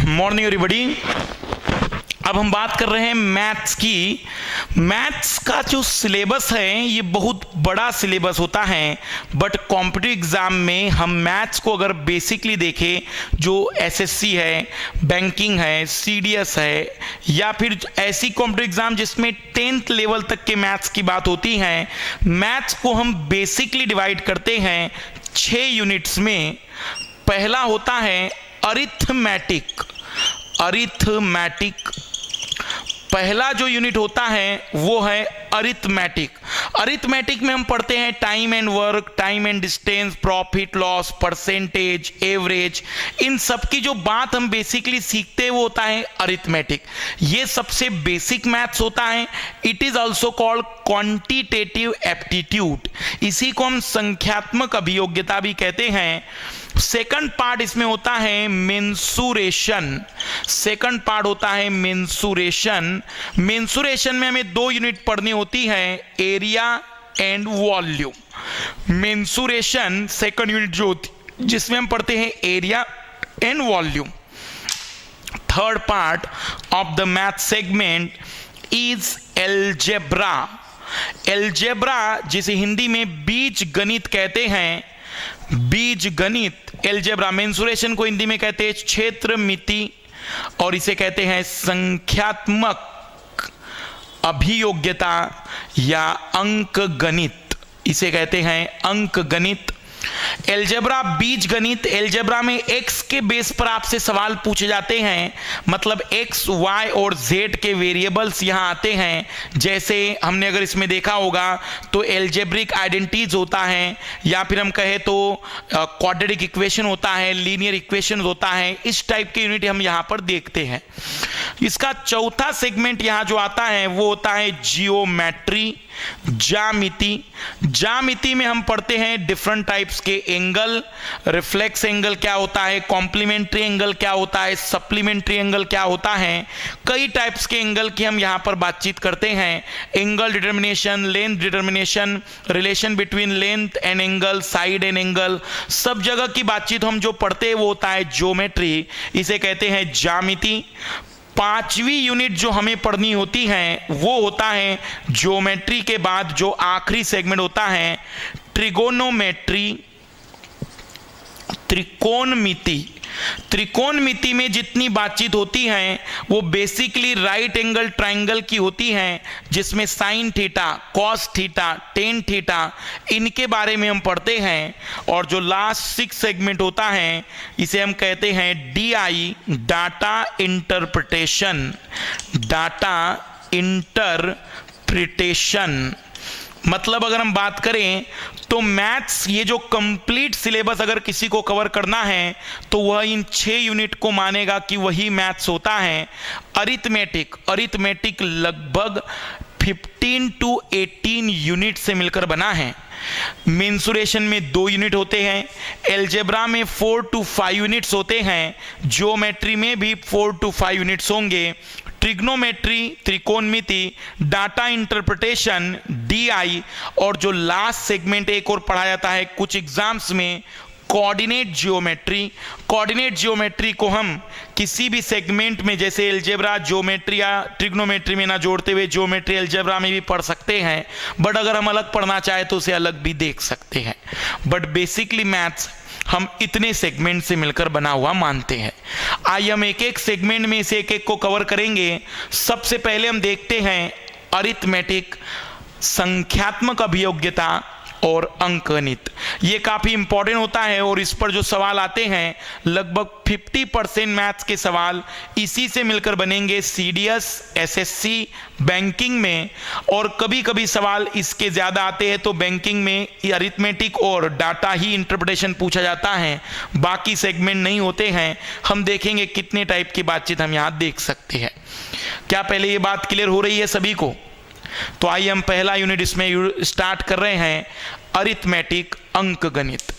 Morning everybody. अब हम बात कर रहे हैं मैथ्स की। मैथ्स का जो सिलेबस है ये बहुत बड़ा सिलेबस होता है, बट कॉम्पिटिटिव एग्जाम में हम मैथ्स को अगर बेसिकली देखें, जो एसएससी है, बैंकिंग है, सीडीएस है, या फिर ऐसी कॉम्पिटिटिव एग्जाम जिसमें 10th लेवल तक के मैथ्स की बात होती है, मैथ्स को हम बेसिकली डिवाइड करते हैं 6 यूनिट्स में। पहला होता है अरिथमेटिक। पहला जो यूनिट होता है वो है अरिथमेटिक। अरिथमेटिक में हम पढ़ते हैं time and work, time and distance, profit loss, percentage, average. इन सब की जो बात हम बेसिकली सीखते हैं वो होता है अरिथमेटिक। ये सबसे बेसिक मैथ्स होता है। It is also called quantitative aptitude. इसी को हम संख्यात्मक अभियोग्यता भी कहते हैं। सेकंड पार्ट इसमें होता है मेंसुरेशन। मेंसुरेशन में हमें 2 यूनिट पढ़नी होती है, area and volume. Mensuration second unit जो होती, जिसमें हम पढ़ते हैं area and volume. Third part of the math segment is algebra. Algebra जिसे हिंदी में बीज गणित कहते हैं, बीज गणित। एलजेब्रा, मेंसुरेशन को हिंदी में कहते हैं क्षेत्रमिति, और इसे कहते हैं संख्यात्मक अभियोग्यता या अंक गणित। इसे कहते हैं अंक गणित। एलजेब्रा, बीज गणित। एलजेब्रा में एक्स के बेस पर आपसे सवाल पूछे जाते हैं, मतलब एक्स, वाई और जेड के वेरिएबल्स यहां आते हैं। जैसे हमने अगर इसमें देखा होगा तो एलजेब्रिक आइडेंटिटीज होता है, या फिर हम कहें तो क्वाड्रेटिक इक्वेशन होता है, लीनियर इक्वेशन होता है। इस टाइप के यूनिट हम यहां पर देखते हैं। इसका चौथा सेगमेंट यहां जो आता है वो होता है जियोमेट्री, ज्यामिति। ज्यामिति में हम पढ़ते हैं डिफरेंट टाइप्स के एंगल। रिफ्लेक्स एंगल क्या होता है, कॉम्प्लीमेंट्री एंगल क्या होता है, सप्लीमेंट्री एंगल क्या होता है। कई टाइप्स के एंगल की हम यहां पर बातचीत करते हैं। Angle determination, length determination, relation between length and angle, side and angle, सब जगह की बातचीत हम जो पढ़ते हैं वो होता है ज्योमेट्री। इसे कहते हैं ज्यामिति। 5वीं यूनिट जो हमें पढ़नी होती है वो होता है ज्योमेट्री के बाद जो आखिरी सेगमेंट होता है ट्रिगोनोमेट्री, त्रिकोणमिति। त्रिकोणमिति में जितनी बातचीत होती है वो बेसिकली राइट एंगल ट्राइंगल की होती है, जिसमें sine theta, cos theta, tan theta, इनके बारे में हम पढ़ते हैं। और जो लास्ट 6 सेगमेंट होता है इसे हम कहते हैं DI, data interpretation. Data interpretation मतलब अगर हम बात करें तो मैथ्स, ये जो कंप्लीट सिलेबस अगर किसी को कवर करना है तो वह इन 6 यूनिट को मानेगा कि वही मैथ्स होता है। अरिथमेटिक लगभग 15 to 18 यूनिट से मिलकर बना है। मेंसुरेशन में 2 यूनिट होते हैं, एलजेब्रा में 4 to 5 यूनिट्स होते हैं, ज्योमेट्री में भी 4 to 5 यूनिट्स होंगे, ट्रिग्नोमेट्री, त्रिकोणमिति, डाटा इंटरप्रिटेशन, DI, और जो लास्ट सेगमेंट एक और पढ़ा जाता है कुछ एग्जाम्स में, कोऑर्डिनेट ज्योमेट्री। कोऑर्डिनेट ज्योमेट्री को हम किसी भी सेगमेंट में, जैसे एलजेब्रा ज्योमेट्री या ट्रिग्नोमेट्री में ना जोड़ते हुए ज्योमेट्री एलजेब्रा में भी पढ़ सकते हैं, बट अगर हम अलग पढ़ना चाहें तो उसे अलग भी देख सकते हैं। बट बेसिकली मैथ्स हम इतने सेगमेंट से मिलकर बना हुआ मानते हैं। आइए हम एक एक सेगमेंट में से एक एक को कवर करेंगे। सबसे पहले हम देखते हैं अरिथमेटिक, संख्यात्मक अभियोग्यता और अंकगणित। ये काफी इंपॉर्टेंट होता है और इस पर जो सवाल आते हैं लगभग 50% मैथ्स के सवाल इसी से मिलकर बनेंगे, सीडीएस, एसएससी, बैंकिंग में। और कभी कभी सवाल इसके ज्यादा आते हैं तो बैंकिंग में अरिथमेटिक और डाटा ही इंटरप्रिटेशन पूछा जाता है, बाकी सेगमेंट नहीं होते हैं। हम देखेंगे कितने टाइप की बातचीत हम यहां देख सकते हैं। क्या पहले ये बात क्लियर हो रही है सभी को? तो आइए हम पहला यूनिट इसमें स्टार्ट कर रहे हैं, अरिथमेटिक, अंकगणित।